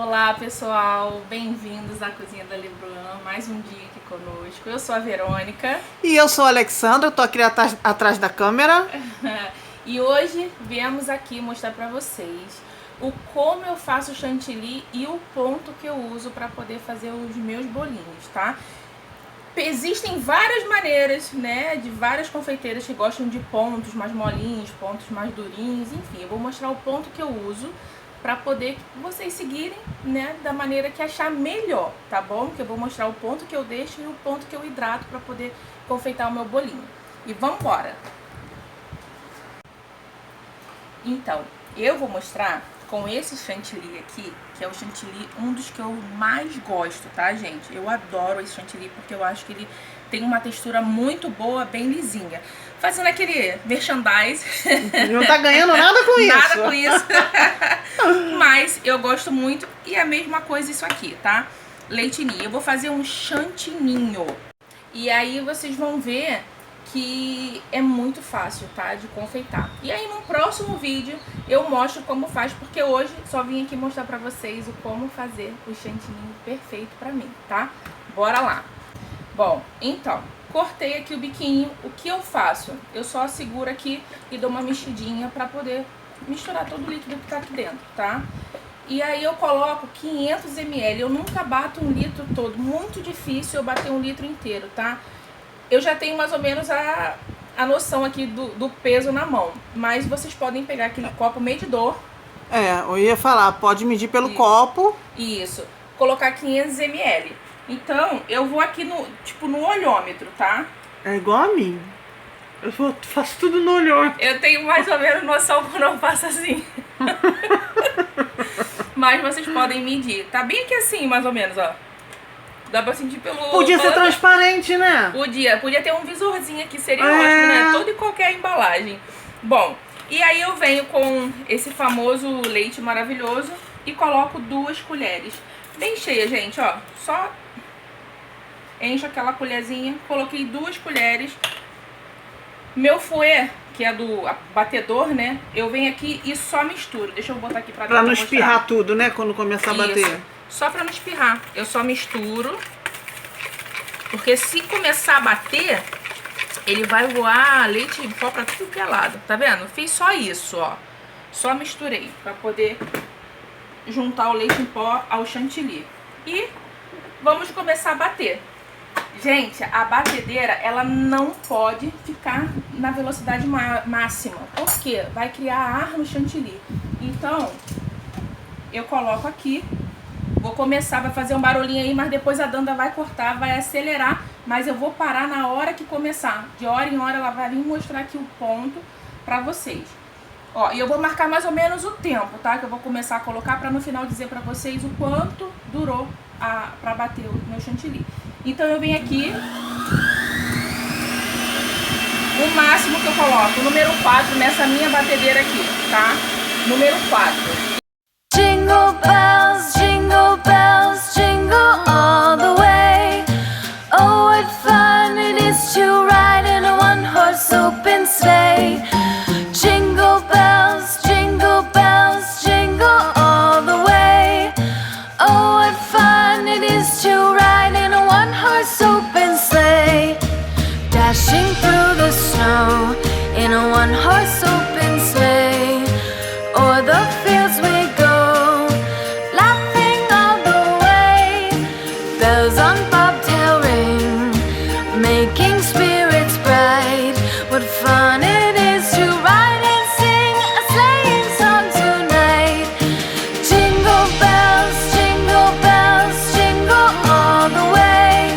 Olá pessoal, bem-vindos à Cozinha da Lebrun, mais um dia aqui conosco. Eu sou a Verônica. E eu sou a Alexandra, eu tô aqui atrás da câmera. E hoje viemos aqui mostrar pra vocês como eu faço o chantilly e o ponto que eu uso para poder fazer os meus bolinhos, tá? Existem várias maneiras, né, de várias confeiteiras que gostam de pontos mais molinhos, pontos mais durinhos, enfim. Eu vou mostrar o ponto que eu uso para poder vocês seguirem, né, da maneira que achar melhor, tá bom? Que eu vou mostrar o ponto que eu deixo e o ponto que eu hidrato para poder confeitar o meu bolinho. E vamos embora! Então, eu vou mostrar com esse chantilly aqui, que é o chantilly, um dos que eu mais gosto, tá, gente? Eu adoro esse chantilly porque eu acho que ele tem uma textura muito boa, bem lisinha. Fazendo aquele merchandise. Não tá ganhando nada com isso. Nada com isso. Mas eu gosto muito. E a mesma coisa isso aqui, tá? Leite ninho. Eu vou fazer um chantininho. E aí vocês vão ver que é muito fácil, tá, de confeitar. E aí no próximo vídeo eu mostro como faz, porque hoje só vim aqui mostrar pra vocês o como fazer o chantininho perfeito pra mim, tá? Bora lá! Bom, então, cortei aqui o biquinho. O que eu faço? Eu só seguro aqui e dou uma mexidinha pra poder misturar todo o líquido que tá aqui dentro, tá? E aí eu coloco 500 ml, eu nunca bato 1 litro todo, muito difícil eu bater 1 litro inteiro, tá? Eu já tenho mais ou menos a noção aqui do peso na mão, mas vocês podem pegar aquele copo medidor. É, eu ia falar, pode medir pelo copo. Isso, colocar 500 ml. Então, eu vou aqui no olhômetro, tá? É igual a mim. Eu faço tudo no olhômetro. Eu tenho mais ou menos noção quando eu faço assim. Mas vocês podem medir. Tá bem aqui assim, mais ou menos, ó. Dá pra sentir pelo... Podia ser transparente, né? Podia ter um visorzinho aqui, seria ótimo, né? Todo e qualquer embalagem. Bom, e aí eu venho com esse famoso leite maravilhoso e coloco 2 colheres. Bem cheia, gente, ó. Só encho aquela colherzinha, coloquei 2 colheres. Meu fouet, que é do batedor, né? Eu venho aqui e só misturo. Deixa eu botar aqui pra não espirrar tudo, né? Quando começar a bater. Só pra não espirrar. Eu só misturo. Porque se começar a bater, ele vai voar leite em pó pra tudo que é lado. Tá vendo? Fiz só isso, ó. Só misturei pra poder juntar o leite em pó ao chantilly. E vamos começar a bater. Gente, a batedeira, ela não pode ficar na velocidade máxima. Por quê? Vai criar ar no chantilly. Então, eu coloco aqui. Vou começar, vai fazer um barulhinho aí, mas depois a Danda vai cortar, vai acelerar. Mas eu vou parar na hora que começar. De hora em hora ela vai vir mostrar aqui o ponto pra vocês. Ó, e eu vou marcar mais ou menos o tempo, tá? Que eu vou começar a colocar pra no final dizer pra vocês o quanto durou pra bater o meu chantilly. Então eu venho aqui, o máximo que eu coloco, o número 4 nessa minha batedeira aqui, tá? Número 4. Jingle bells, jingle all the way. Oh, what fun it is to ride in a one-horse open sleigh. Jingle bells, jingle all the way. Oh, what fun it is to ride in a one-horse open sleigh. Dashing through the snow in a one-horse open sleigh. O'er the fields we go, laughing all the way. Bells on bobtail ring, making spirits bright. What fun it is to ride and sing a sleighing song tonight. Jingle bells, jingle all the way.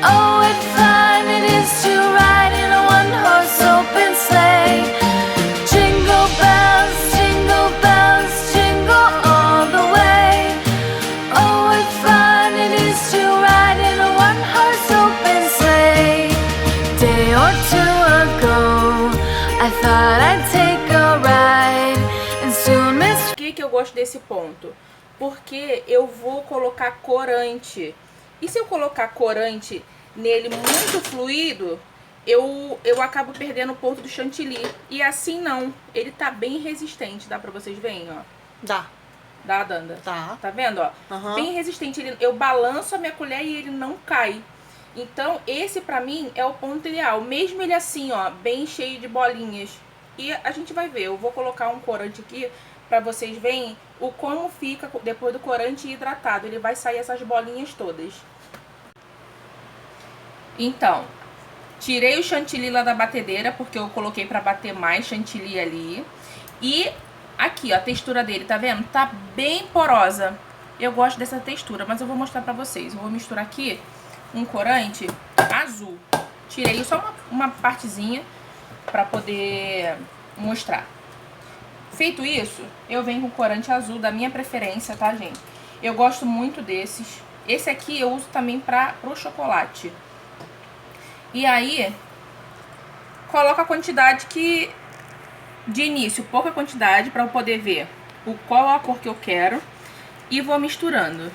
Oh, what fun it is to ride in a one-horse open sleigh. Jingle bells, jingle all the way. Oh, what fun it is to ride in a one-horse open sleigh. Day or two ago, I thought I'd take a ride, and soon Miss... Por que eu gosto desse ponto? Porque eu vou colocar corante. E se eu colocar corante nele muito fluido, eu acabo perdendo o ponto do chantilly. E assim não, ele tá bem resistente, dá pra vocês verem, ó. Dá. da Danda. Tá. Tá vendo, ó? Aham. Bem resistente. Eu balanço a minha colher e ele não cai. Então, esse pra mim é o ponto ideal. Mesmo ele assim, ó, bem cheio de bolinhas. E a gente vai ver. Eu vou colocar um corante aqui pra vocês verem o como fica depois do corante hidratado. Ele vai sair essas bolinhas todas. Então, tirei o chantilly lá da batedeira, porque eu coloquei pra bater mais chantilly ali. E aqui, ó, a textura dele, tá vendo? Tá bem porosa. Eu gosto dessa textura, mas eu vou mostrar pra vocês. Eu vou misturar aqui um corante azul. Tirei só uma partezinha pra poder mostrar. Feito isso, eu venho com corante azul da minha preferência, tá, gente? Eu gosto muito desses. Esse aqui eu uso também pro chocolate. E aí, coloco a quantidade que... De início, pouca quantidade pra eu poder ver qual a cor que eu quero. E vou misturando.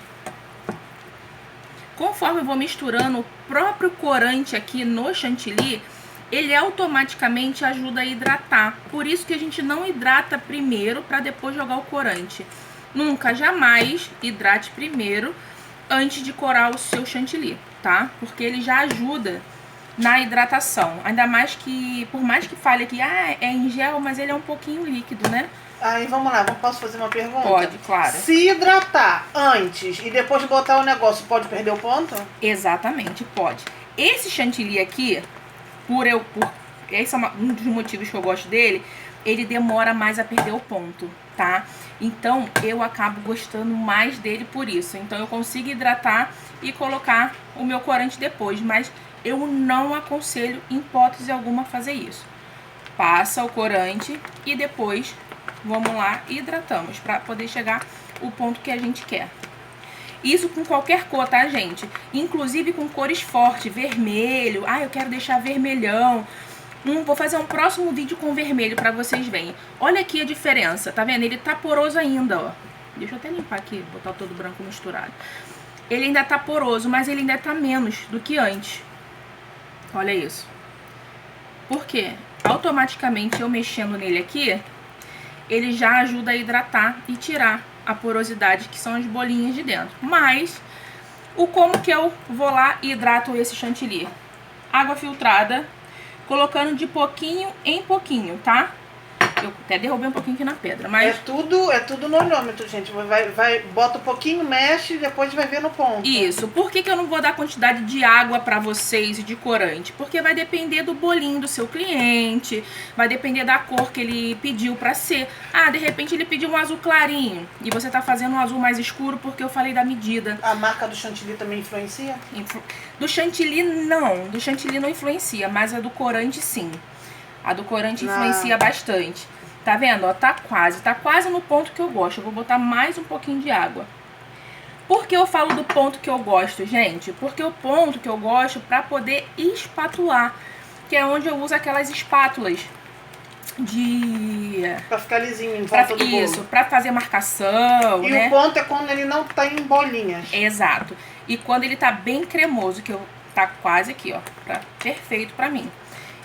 Conforme eu vou misturando, o próprio corante aqui no chantilly, ele automaticamente ajuda a hidratar. Por isso que a gente não hidrata primeiro para depois jogar o corante. Nunca, jamais hidrate primeiro antes de corar o seu chantilly, tá? Porque ele já ajuda na hidratação. Ainda mais que, por mais que fale aqui, é em gel, mas ele é um pouquinho líquido, né? Aí vamos lá, posso fazer uma pergunta? Pode, claro. Se hidratar antes e depois de botar o negócio, pode perder o ponto? Exatamente, pode. Esse chantilly aqui, esse é um dos motivos que eu gosto dele, ele demora mais a perder o ponto, tá? Então, eu acabo gostando mais dele por isso. Então, eu consigo hidratar e colocar o meu corante depois, mas eu não aconselho, em hipótese alguma, fazer isso. Passa o corante e depois... Vamos lá, hidratamos, pra poder chegar o ponto que a gente quer. Isso com qualquer cor, tá, gente? Inclusive com cores fortes, vermelho. Eu quero deixar vermelhão. Vou fazer um próximo vídeo com vermelho pra vocês verem. Olha aqui a diferença, tá vendo? Ele tá poroso ainda, ó. Deixa eu até limpar aqui, botar todo branco misturado. Ele ainda tá poroso, mas ele ainda tá menos do que antes. Olha isso. Por quê? Automaticamente eu mexendo nele aqui... ele já ajuda a hidratar e tirar a porosidade, que são as bolinhas de dentro. Mas, como que eu vou lá e hidrato esse chantilly? Água filtrada, colocando de pouquinho em pouquinho, tá? Eu até derrubei um pouquinho aqui na pedra, mas... É tudo no olhômetro, gente. Bota um pouquinho, mexe e depois vai ver no ponto. Isso. Por que eu não vou dar quantidade de água pra vocês e de corante? Porque vai depender do bolinho do seu cliente, vai depender da cor que ele pediu pra ser. De repente ele pediu um azul clarinho e você tá fazendo um azul mais escuro porque eu falei da medida. A marca do chantilly também influencia? Do chantilly não. Do chantilly não influencia, mas a do corante sim. A do corante influencia bastante. Tá vendo? Ó, tá quase no ponto que eu gosto. Eu vou botar mais um pouquinho de água. Por que eu falo do ponto que eu gosto, gente? Porque o ponto que eu gosto pra poder espatular, que é onde eu uso aquelas espátulas pra ficar lisinho em volta do bolo. Isso, pra fazer marcação, e né? O ponto é quando ele não tá em bolinhas. Exato. E quando ele tá bem cremoso, que tá quase aqui, ó. Perfeito pra mim.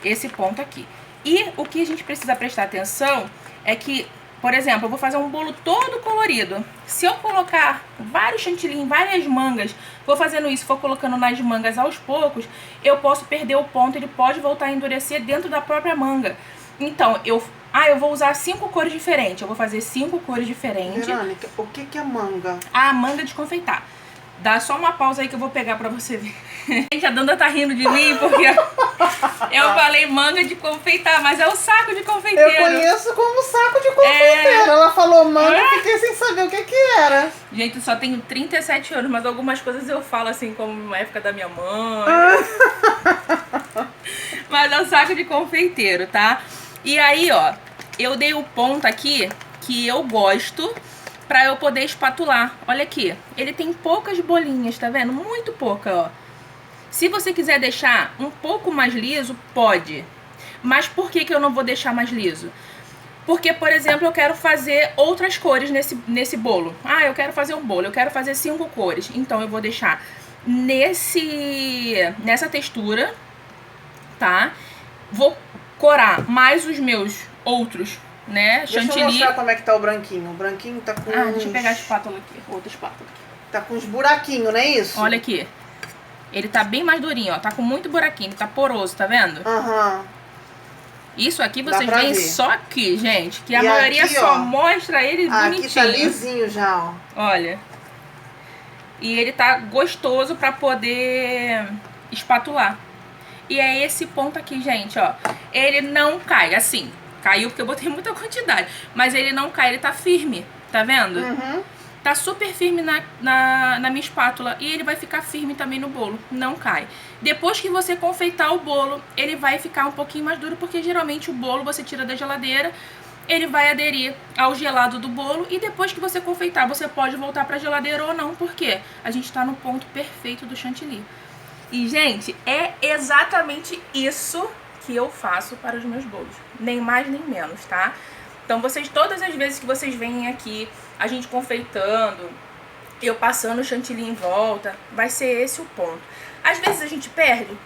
Esse ponto aqui. E o que a gente precisa prestar atenção é que, por exemplo, eu vou fazer um bolo todo colorido. Se eu colocar vários chantilly em várias mangas, vou fazendo isso, for colocando nas mangas aos poucos, eu posso perder o ponto, ele pode voltar a endurecer dentro da própria manga. Então, eu vou usar 5 cores diferentes. Eu vou fazer 5 cores diferentes. Verônica, o que é manga? Manga de confeitar. Dá só uma pausa aí que eu vou pegar pra você ver. Gente, a Danda tá rindo de mim porque eu falei manga de confeitar, mas é o saco de confeiteiro. Eu conheço como saco de confeiteiro. Ela falou manga, eu fiquei sem saber o que era. Gente, eu só tenho 37 anos, mas algumas coisas eu falo assim, como na época da minha mãe. Mas é o saco de confeiteiro, tá? E aí, ó, eu dei o ponto aqui que eu gosto pra eu poder espatular. Olha aqui, ele tem poucas bolinhas, tá vendo? Muito pouca, ó. Se você quiser deixar um pouco mais liso, pode. Mas por que eu não vou deixar mais liso? Porque, por exemplo, eu quero fazer outras cores nesse bolo. Eu quero fazer um bolo, eu quero fazer 5 cores. Então, eu vou deixar nessa textura, tá? Vou corar mais os meus outros né? Deixa eu Chantilly. mostrar como é que tá o branquinho. O branquinho tá com Deixa eu pegar a espátula aqui. Outra espátula aqui. Tá com uns buraquinhos, não é isso? Olha aqui. Ele tá bem mais durinho, ó. Tá com muito buraquinho, ele tá poroso, tá vendo? Aham. Isso aqui Dá vocês pra veem ver. só aqui, gente. Que a E maioria aqui, só ó. mostra ele bonitinho. Aqui tá lisinho já, ó. Olha. E ele tá gostoso pra poder espatular. E é esse ponto aqui, gente, ó. Ele não cai, assim. Caiu porque eu botei muita quantidade. Mas ele não cai, ele tá firme. Tá vendo? Uhum. Tá super firme na minha espátula. E ele vai ficar firme também no bolo. Não cai. Depois que você confeitar o bolo, ele vai ficar um pouquinho mais duro. Porque geralmente o bolo você tira da geladeira, ele vai aderir ao gelado do bolo. E depois que você confeitar, você pode voltar pra geladeira ou não. Porque a gente tá no ponto perfeito do chantilly. E, gente, é exatamente isso que eu faço para os meus bolos. Nem mais, nem menos, tá? Então, vocês, todas as vezes que vocês vêm aqui, a gente confeitando, eu passando o chantilly em volta, vai ser esse o ponto. Às vezes a gente perde.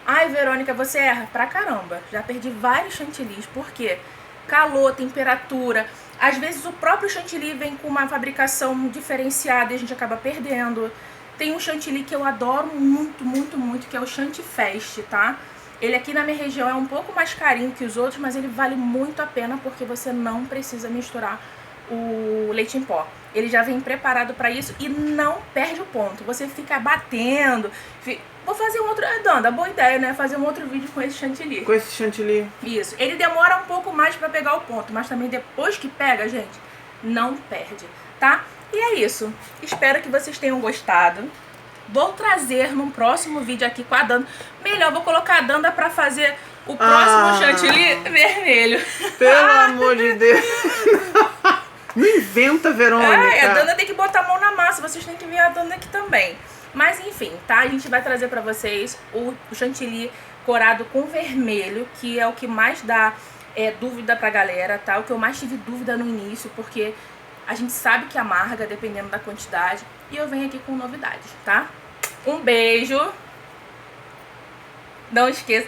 Ai, Verônica, você erra pra caramba. Já perdi vários chantillies. Por quê? Calor, temperatura. Às vezes o próprio chantilly vem com uma fabricação diferenciada e a gente acaba perdendo. Tem um chantilly que eu adoro muito, muito, muito, que é o Chantifest, tá? Ele aqui na minha região é um pouco mais carinho que os outros, mas ele vale muito a pena porque você não precisa misturar o leite em pó. Ele já vem preparado para isso e não perde o ponto. Você fica batendo. Vou fazer um outro... Danda, boa ideia, né? Fazer um outro vídeo com esse chantilly. Com esse chantilly. Isso. Ele demora um pouco mais para pegar o ponto, mas também depois que pega, gente, não perde, tá? E é isso. Espero que vocês tenham gostado. Vou trazer num próximo vídeo aqui com a Danda. Melhor, vou colocar a Danda pra fazer o próximo chantilly vermelho. Pelo amor de Deus. Não inventa, Verônica. A Danda tem que botar a mão na massa. Vocês têm que ver a Danda aqui também. Mas enfim, tá? A gente vai trazer pra vocês o chantilly corado com vermelho, que é o que mais dá dúvida pra galera, tá? O que eu mais tive dúvida no início, porque a gente sabe que amarga, dependendo da quantidade. E eu venho aqui com novidades, tá? Um beijo. Não esqueça.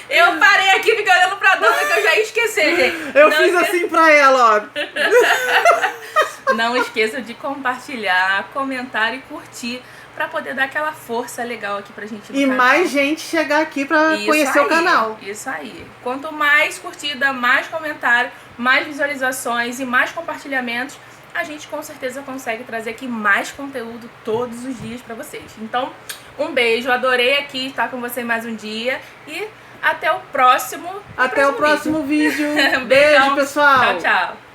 Eu parei aqui, fiquei olhando pra Danda que eu já ia esquecer, gente. Eu fiz assim pra ela, ó. Não esqueça de compartilhar, comentar e curtir pra poder dar aquela força legal aqui pra gente no E canal. mais gente chegar aqui pra conhecer o canal. Isso aí. Quanto mais curtida, mais comentário, mais visualizações e mais compartilhamentos, a gente com certeza consegue trazer aqui mais conteúdo todos os dias pra vocês. Então, um beijo. Adorei aqui estar com você mais um dia. E até o próximo Até o próximo vídeo. Beijão. Beijo, pessoal. Tchau, tchau.